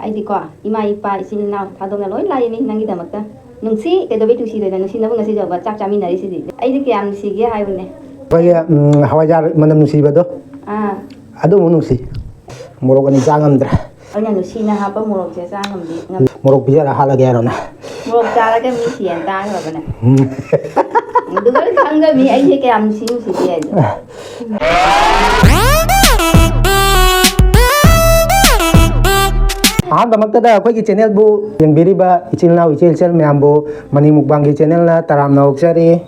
ꯑꯩꯗꯤꯀꯣ ꯏꯃꯥ ꯏꯄꯥ ꯏꯆꯤꯟ ꯏꯅꯥꯎ ꯊꯥꯗꯣꯛꯅ ꯂꯣꯏ ꯂꯥꯛꯏꯅꯤ ꯅꯪꯒꯤꯗꯃꯛꯇ ꯅꯨꯡꯁꯤ ꯀꯩꯗꯧꯕꯩ ꯅꯨꯡꯁꯤꯗꯣꯏꯅꯣ ꯅꯨꯡꯁꯤꯅꯕ ꯉꯁꯤꯗꯧꯕ ꯆꯥꯛ ꯆꯥꯃꯤꯟꯅꯔꯤꯁꯤꯗꯤ ꯑꯩꯗꯤ ꯀꯌꯥꯝ ꯅꯨꯡꯁꯤꯒꯦ ꯍꯥꯏꯕꯅꯦ ꯑꯩꯈꯣꯏꯒꯤ ꯍꯋꯥꯏꯖꯥꯔ ꯃꯅꯝ ꯅꯨꯡꯁꯤꯕꯗꯣ ꯑꯗꯨꯃꯨꯛ ꯅꯨꯡꯁꯤ ꯃꯣꯔꯣꯛ ꯑꯅꯤ ꯆꯥ ꯉꯝꯗ꯭ꯔꯦ ꯑꯩꯅ ꯅꯨꯡꯁꯤꯅ ꯍꯥꯞꯄ ꯃꯣꯔꯣꯛꯁꯦ ꯆꯥ ꯉꯝꯗꯤ ꯃꯣꯔꯣꯛ ꯄꯤꯖꯔ ꯍꯥꯠꯂꯒꯦ ꯍꯥꯏꯔꯣꯅꯦ ꯃꯣꯔꯣꯛ ꯆꯥꯔꯒ ꯃꯤ ꯁꯤꯌꯦꯟ ꯇꯥꯈ꯭ꯔꯕꯅꯦ ꯑꯗꯨꯒ ꯈꯪꯒꯅꯤ ꯑꯩꯁꯦ ꯀꯌꯥꯝ ꯅꯨꯡꯁꯤꯒꯦ ꯍꯥꯏꯗꯣ ꯑꯍꯥꯟꯕꯃꯛꯇꯗ ꯑꯩꯈꯣꯏꯒꯤ ꯆꯦꯅꯦꯜꯕꯨ ꯌꯦꯡꯕꯤꯔꯤꯕ ꯏꯆꯤꯜ ꯏꯅꯥꯎ ꯏꯆꯦꯜ ꯃꯌꯥꯝꯕꯨ ꯃꯅꯤ ꯃꯨꯛꯕꯥꯡꯒꯤ ꯆꯦꯅꯦꯜꯅ ꯇꯔꯥꯝꯅ ꯑꯣꯛꯆꯔꯤ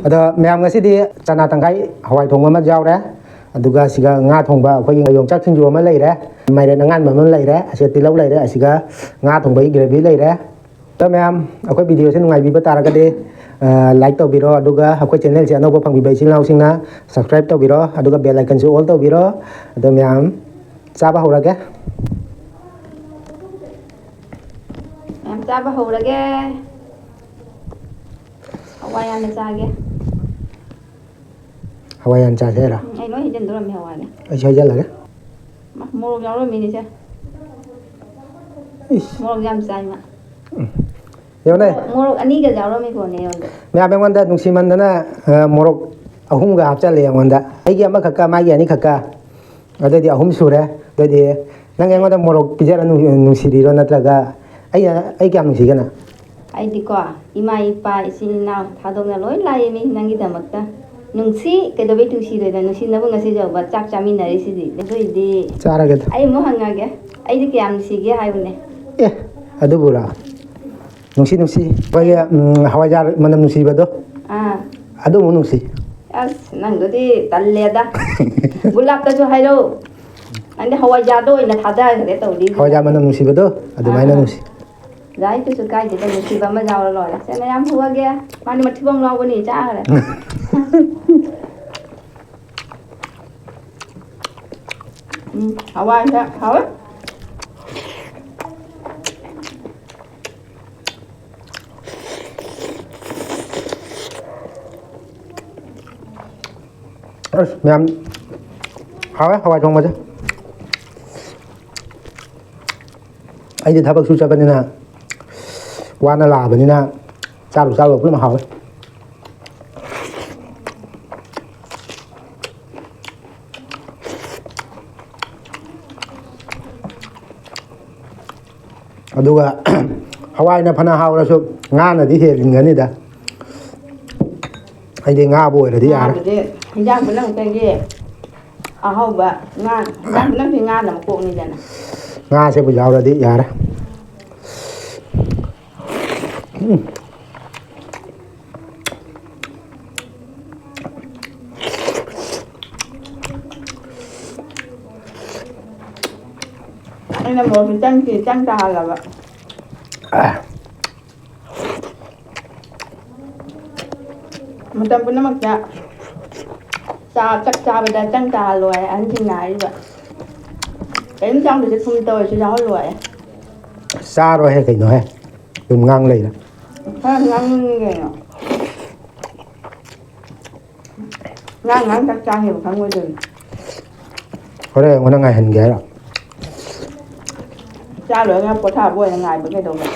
ꯑꯗꯣ ꯃꯌꯥꯝ ꯉꯁꯤꯗꯤ ꯆꯅꯥ ꯇꯪꯈꯥꯏ ꯍꯋꯥꯏ ꯊꯣꯡꯕ ꯑꯃ ꯌꯥꯎꯔꯦ ꯑꯗꯨꯒ ꯁꯤꯒ ꯉꯥ ꯊꯣꯡꯕ ꯑꯩꯈꯣꯏꯒꯤ ꯌꯣꯡꯆꯥꯛ ꯁꯤꯡꯖꯨ ꯑꯃ ꯂꯩꯔꯦ ꯃꯥꯏꯔꯦꯟ ꯑꯉꯥꯟꯕ ꯑꯃ ꯂꯩꯔꯦ ꯑꯁꯤꯒ ꯇꯤꯜꯍꯧ ꯂꯩꯔꯦ ꯑꯁꯤꯒ ꯉꯥ ꯊꯣꯡꯕꯒꯤ ꯒ꯭ꯔꯦꯚꯤ ꯂꯩꯔꯦ ꯑꯗꯣ ꯃꯌꯥꯝ ꯑꯩꯈꯣꯏ ꯚꯤꯗꯤꯑꯣꯁꯦ ꯅꯨꯡꯉꯥꯏꯕꯤꯕ ꯇꯥꯔꯒꯗꯤ ꯂꯥꯏꯛ ꯇꯧꯕꯤꯔꯣ ꯑꯗꯨꯒ ꯑꯩꯈꯣꯏ ꯆꯦꯅꯦꯜꯁꯦ ꯑꯅꯧꯕ ꯐꯪꯕꯤꯕ ꯏꯆꯤꯜ ꯏꯅꯥꯎꯁꯤꯡꯅ ꯁꯕꯁꯀ꯭ꯔꯥꯏꯕ ꯇꯧꯕꯤꯔꯣ ꯑꯗꯨꯒ ꯕꯦꯜ ꯑꯥꯏꯀꯟꯁꯨ ꯑꯣꯜ ꯇꯧꯕꯤꯔꯣ ꯑꯗꯣ ꯃꯌꯥꯝ ꯆꯥꯕ ꯍꯧꯔꯒꯦ ꯃꯌꯥꯝ ꯆꯥꯕ ꯍꯧꯔꯒꯦ ꯍꯋꯥꯏ ꯌꯥꯝꯅ ꯆꯥꯒꯦ ꯍꯋꯥꯏ ꯌꯥꯝ ꯆꯥꯁꯦ ꯍꯥꯏꯔꯣ ꯑꯩ ꯂꯣꯏ ꯍꯩꯖꯤꯟꯗꯣꯔꯝꯃꯤ ꯍꯋꯥꯏꯒ ꯑꯩꯁꯨ ꯍꯩꯖꯜꯂꯒꯦ ꯃꯣꯔꯣꯛ ꯌꯥꯎꯔꯝꯃꯤꯅꯤꯁꯦ ꯃꯣꯔꯣꯛ ꯌꯥꯝ ꯆꯥꯏ ꯃꯥ ꯌꯦꯡꯉꯨꯅꯦ ꯃꯣꯔꯣꯛ ꯑꯅꯤꯒ ꯌꯥꯎꯔꯝꯃꯤ ꯄꯣꯠꯅꯦ ꯑꯩꯉꯣꯟꯗ ꯃꯌꯥꯝ ꯑꯩꯉꯣꯟꯗ ꯅꯨꯡꯁꯤꯃꯟꯗꯅ ꯃꯣꯔꯣꯛ ꯑꯍꯨꯝꯒ ꯍꯥꯞꯆꯜꯂꯦ ꯑꯩꯉꯣꯟꯗ ꯑꯩꯒꯤ ꯑꯃꯈꯛꯀ ꯃꯥꯒꯤ ꯑꯅꯤꯈꯛꯀ ꯑꯗꯨꯑꯣꯏꯗꯤ ꯑꯍꯨꯝ ꯁꯨꯔꯦ ꯑꯗꯨꯑꯣꯏꯗꯤ ꯅꯪ ꯑꯩꯉꯣꯟꯗ ꯃꯣꯔꯣꯛ ꯄꯤꯖꯔ ꯅꯨꯡꯁꯤꯔꯤꯔꯣ ꯅꯠꯇ꯭ꯔꯒ ꯑꯩ ꯀꯌꯥꯝ ꯅꯨꯡꯁꯤꯒꯅ ꯑꯩꯗꯤꯀꯣ ꯏꯃꯥ ꯏꯄꯥ ꯏꯆꯤꯟ ꯏꯅꯥꯎ ꯊꯥꯗꯣꯛꯅ ꯂꯣꯏ ꯂꯥꯛꯏꯅꯤ ꯅꯪꯒꯤꯗꯃꯛꯇ ꯅꯨꯡꯁꯤ ꯀꯩꯗꯧꯕꯩ ꯅꯨꯡꯁꯤꯗꯣꯏꯅꯣ ꯅꯨꯡꯁꯤꯅꯕ ꯉꯁꯤꯗꯧꯕ ꯆꯥꯛ ꯆꯥꯃꯤꯟꯅꯔꯤꯁꯤꯗꯤ ꯑꯗꯨꯏꯗꯤ ꯆꯥꯔꯒꯦꯗ ꯑꯩ ꯑꯃꯨꯛ ꯍꯪꯉꯒꯦ ꯑꯩꯗꯤ ꯀꯌꯥꯝ ꯅꯨꯡꯁꯤꯒꯦ ꯍꯥꯏꯕꯅꯦ ꯑꯗꯨꯕꯨꯔꯥ ꯅꯨꯡꯁꯤ ꯑꯩꯈꯣꯏꯒꯤ ꯍꯋꯥꯏꯖꯥꯔ ꯃꯅꯝ ꯅꯨꯡꯁꯤꯕꯗꯣ ꯑꯗꯨꯃꯨꯛ ꯅꯨꯡꯁꯤ ꯑꯁ ꯅꯪꯗꯨꯗꯤ ꯇꯜꯂꯦꯗ ꯒꯨꯂꯥꯞꯇꯁꯨ ꯍꯥꯏꯔꯛꯎ ꯅꯪꯗꯤ ꯍꯋꯥꯏꯖꯥꯔꯗ ꯑꯣꯏꯅ ꯊꯥꯗꯈ꯭ꯔꯦ ꯇꯧꯔꯤꯁꯦ ꯍꯋꯥꯏꯖꯥꯔ ꯃꯅꯝ ꯅꯨꯡꯁꯤꯕꯗꯣ ꯑꯗꯨꯃꯥꯏꯅ ꯅꯨꯡꯁꯤ ꯌꯥꯏ ꯀꯩꯁꯨ ꯀꯥꯏꯗꯦꯗ ꯅꯨꯡꯁꯤꯕ ꯑꯃ ꯌꯥꯎꯔ ꯂꯣꯏꯔꯦ ꯁꯦ ꯃꯌꯥꯝ ꯐꯨꯛꯑꯒꯦ ꯃꯥꯗꯤ ꯃꯊꯤꯕꯣꯡ ꯂꯥꯎꯕꯅꯤ ꯆꯥꯈ꯭ꯔꯦ ꯍꯋꯥꯏꯁꯦ ꯍꯥꯎꯋꯦ ꯑꯁ ꯃꯌꯥꯝ ꯍꯥꯎꯋꯦ ꯍꯋꯥꯏ ꯊꯣꯡꯕꯁꯦ ꯑꯩꯗꯤ ꯊꯕꯛ ꯁꯨ ꯆꯠꯄꯅꯤꯅ ꯋꯥꯅ ꯂꯥꯛꯑꯕꯅꯤꯅ ꯆꯥꯔꯨ ꯄꯨꯟꯅ ꯍꯥꯎꯋꯦ ꯑꯗꯨꯒ ꯍꯋꯥꯏꯅ ꯐꯅ ꯍꯥꯎꯔꯁꯨ ꯉꯥꯅꯗꯤ ꯍꯦꯜꯂꯤꯟꯒꯅꯤꯗ ꯑꯩꯗꯤ ꯉꯥꯕꯨ ꯑꯣꯏꯔꯗꯤ ꯌꯥꯔꯦ ꯍꯤꯟꯖꯥꯡ ꯈꯨꯗꯤꯡꯃꯛꯇꯒꯤ ꯑꯍꯥꯎꯕ ꯉꯥ ꯍꯤꯟꯖꯥꯡ ꯈꯨꯗꯤꯡꯃꯛꯇꯤ ꯉꯥꯅ ꯃꯀꯣꯛꯅꯤꯗꯅ ꯉꯥꯁꯤꯕꯨ ꯌꯥꯎꯔꯗꯤ ꯌꯥꯔꯦ ꯑꯩꯅ ꯃꯣꯔꯣꯛꯁꯦ ꯆꯪ ꯇꯥꯍꯜꯂꯕ ꯃꯇꯝ ꯄꯨꯝꯅꯃꯛꯇ ꯆꯥꯛ ꯆꯥꯕꯗ ꯆꯪ ꯇꯥꯍꯜꯂꯣ ꯍꯥꯏ ꯑꯍꯟꯁꯤꯡꯅ ꯍꯥꯏꯔꯤꯕ ꯀꯔꯤꯝ ꯆꯥꯡꯗꯁꯨ ꯊꯨꯝ ꯇꯧꯔꯁꯨ ꯌꯥꯎꯍꯜꯂꯣ ꯍꯥꯏ ꯆꯥꯔꯣꯏꯍꯦ ꯀꯩꯅꯣꯍꯦ ꯑꯗꯨꯝ ꯉꯥꯡ ꯂꯩꯔꯦ ꯈꯔ ꯉꯥꯡꯅꯤꯡꯉꯤ ꯀꯩꯅꯣ ꯉꯥꯡ ꯆꯥꯛ ꯆꯥꯒꯦꯕ ꯈꯪꯉꯣꯏꯗꯣꯏꯅꯤ ꯍꯣꯔꯦꯟ ꯑꯩꯉꯣꯟꯗ ꯉꯥꯏꯍꯟꯒꯦ ꯍꯥꯏꯔꯣ ꯆꯥ ꯂꯣꯏꯔꯒ ꯄꯣꯊꯥꯕ ꯑꯣꯏꯅ ꯉꯥꯏꯕ ꯀꯩꯗꯧꯕ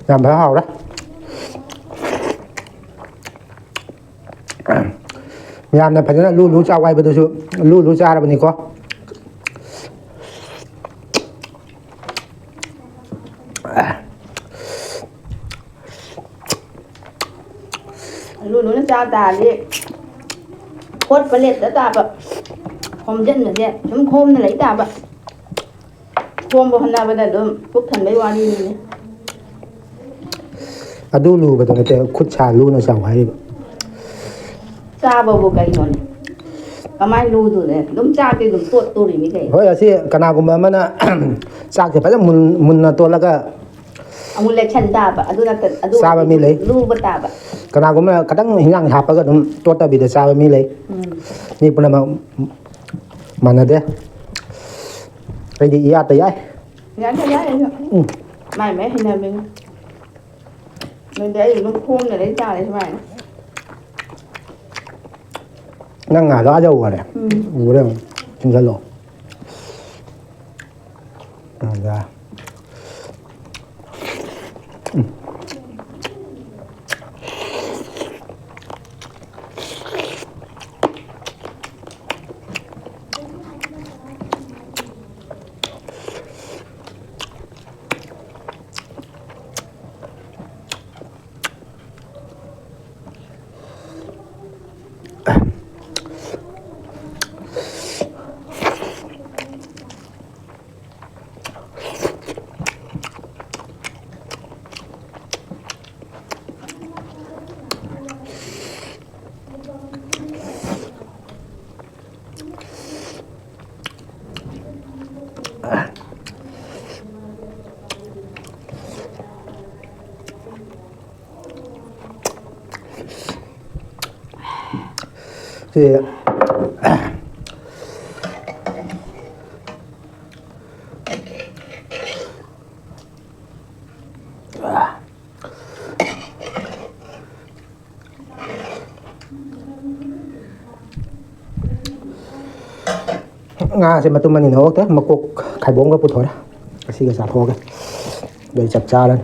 ꯌꯥꯝ ꯐꯖꯅ ꯍꯥꯎꯔꯦ ꯃꯌꯥꯝꯅ ꯐꯖꯅ ꯂꯨ ꯆꯥꯎ ꯍꯥꯏꯕꯗꯨꯁꯨ ꯂꯨ ꯆꯥꯔꯕꯅꯤꯀꯣ ꯂꯨꯅ ꯆꯥ ꯇꯥꯔꯗꯤ ꯈꯣꯠꯄ ꯂꯦꯞꯇ ꯇꯥꯕ ꯈꯣꯝꯖꯤꯟꯕꯁꯦ ꯁꯨꯝ ꯈꯣꯝꯅ ꯂꯩ ꯇꯥꯕ ꯈꯣꯝꯕ ꯍꯣꯠꯅꯕꯗ ꯑꯗꯨꯝ ꯄꯨꯛ ꯊꯟꯕꯩ ꯋꯥꯔꯤꯅꯤꯅꯦ ꯑꯗꯨ ꯂꯨꯕꯗꯣ ꯅꯠꯇꯦ ꯈꯨꯠ ꯁꯥ ꯂꯨꯅ ꯆꯥꯎ ꯍꯥꯏꯔꯤꯕ ꯆꯥꯕꯕꯨ ꯀꯩꯅꯣꯅꯦ ꯀꯃꯥꯏꯅ ꯂꯨꯗꯣꯏꯅꯦ ꯑꯗꯨꯝ ꯆꯥꯛꯇꯤ ꯑꯗꯨꯝ ꯇꯣꯠꯇꯣꯔꯤꯅꯤ ꯀꯩꯅꯣ ꯍꯣꯏ ꯑꯁꯤ ꯀꯅꯥꯒꯨꯝꯕ ꯑꯃꯅ ꯆꯥꯛꯁꯦ ꯐꯖꯅ ꯃꯨꯟꯅ ꯇꯣꯠꯂꯒ ꯑꯃꯨꯛ ꯂꯦꯛꯁꯟ ꯇꯥꯕ ꯑꯗꯨ ꯆꯥꯕ ꯃꯤ ꯂꯩ ꯂꯨꯕ ꯇꯥꯕ ꯀꯅꯥꯒꯨꯝꯕꯅ ꯈꯤꯇꯪ ꯍꯤꯟꯖꯥꯡ ꯍꯥꯞꯄꯒ ꯑꯗꯨꯝ ꯇꯣꯠꯇꯕꯤꯗ ꯆꯥꯕ ꯃꯤ ꯂꯩ ꯃꯤ ꯄꯨꯝꯅꯃꯛ ꯃꯥꯟꯅꯗꯦ đi iya tới ai Ngắn cho giá đấy. Mày mẹ hình nào mình để gì nó khôn rồi lấy ra để cho mày. năng ngả rõ dâu rồi này ngủ đây không ra lộ ra thì nga sẽ mà tụi mình nhìn hốt thế mà cuộc khai bốn cái bút thôi đó cái gì cái sạp thôi cái để chặt cha lên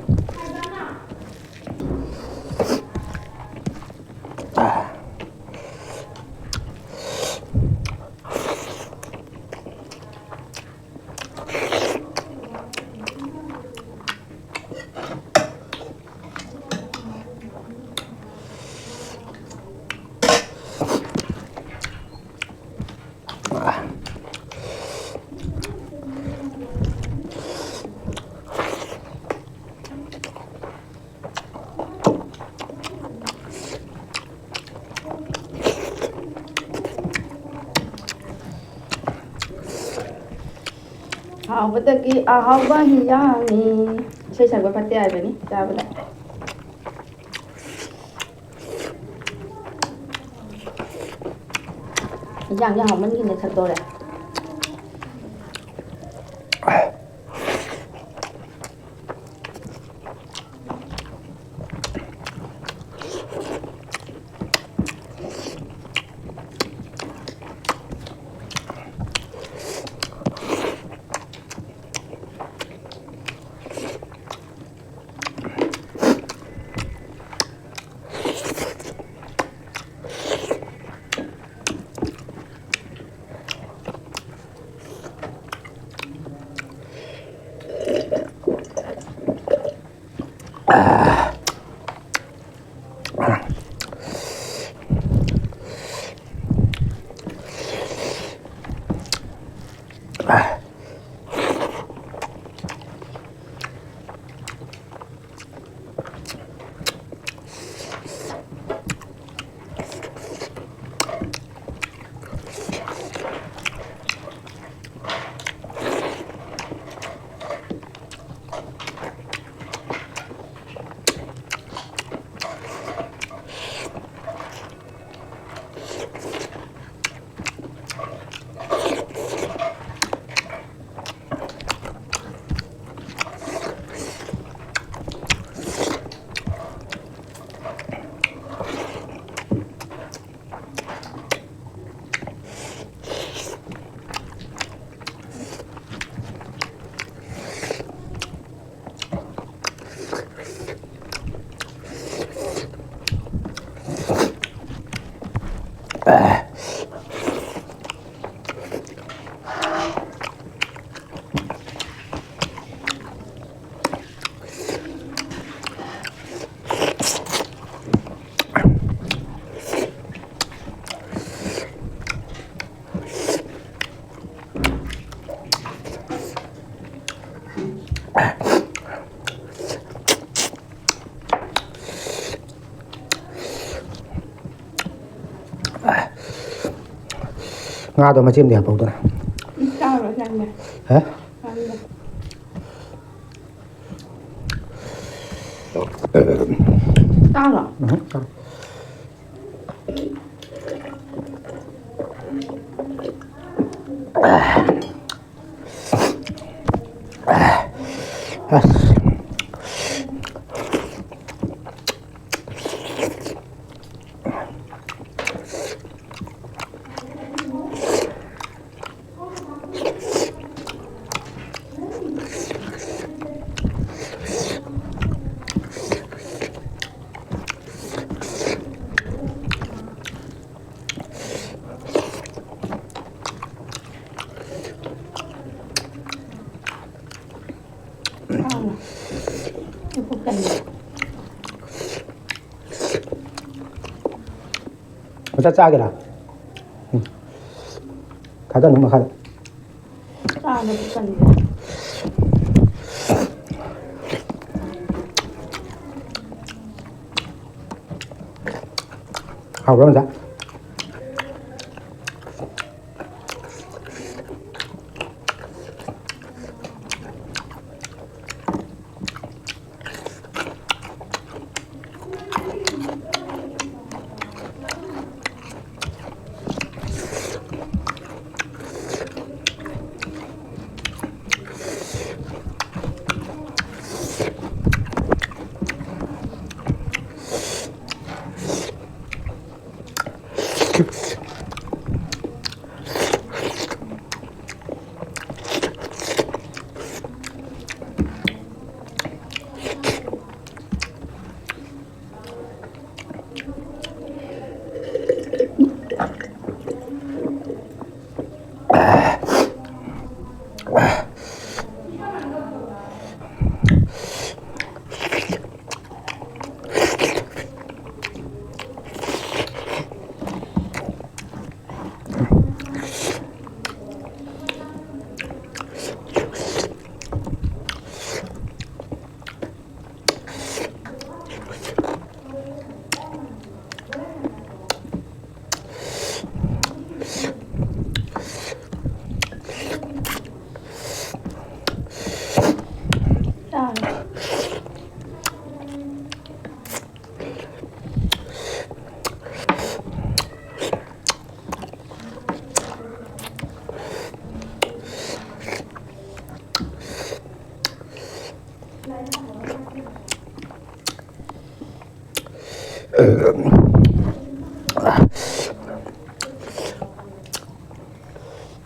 하우부터기 아하우가 희장이 세상과 parte ai bani tabla yang yang hỏng mình nhìn thấy thật rồi đấy nga tôi mà chim đẹp không tôi nào sao rồi sang này hả cao rồi ꯑꯁ ꯃꯆꯥ ꯆꯥꯒꯦꯔꯥ ꯊꯥꯗꯅꯨ ꯃꯈꯥꯗ ꯆꯥꯅꯕ ꯀꯟꯗꯦ ꯍꯥꯎꯕ꯭ꯔꯥ ꯃꯆꯥ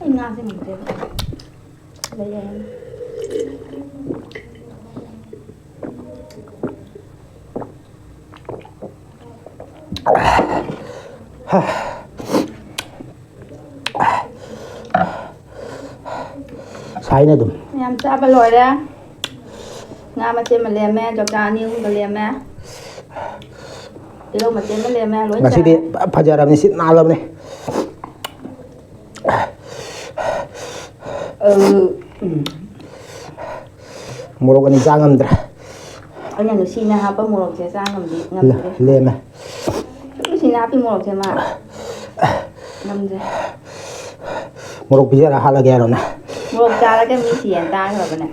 Anh Nga xem mình thế đây em Sai nữa đúng em cha ba lòi đấy Nga mà xem mà lèm mẹ cho cha niu mà lèm mẹ Đâu mà xem mà lèm mẹ lối cha Ngasih di pajaram ni sit malam ni. Murok ani jangan dra. Anh nhà xin na hapa murok che sa ngam đi Le ma. Xin na pi murok che ma ngam đi Murok bija ra hala gaya na. Murok cha ra cái mi xiên ta rồi này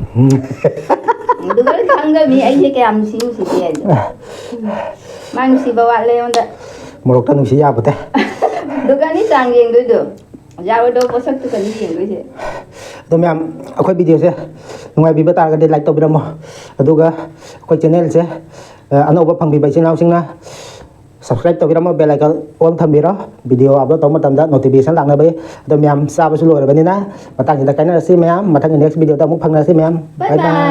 Đừng có thằng cái mi anh thấy cái am xíu xí tiền Mang xí bao lên onda Murok ta nung siya pute. Đừng có ní trang riêng đối được Dạ đâu có sắc tôi cần riêng đối chứ Ito ma'am, ako'y video siya. Nung ay bibata ka din like to bida mo. Aduga, ako'y channel siya. Ano ba pang bibay sinaw sing na subscribe to bida mo bell icon on thambiro. Video upload to matamda notification lang na ba. Ito ma'am, sa pasulo ra ba nina. Matang kita kay na si ma'am, matang next video ta mo pang na si ma'am. Bye bye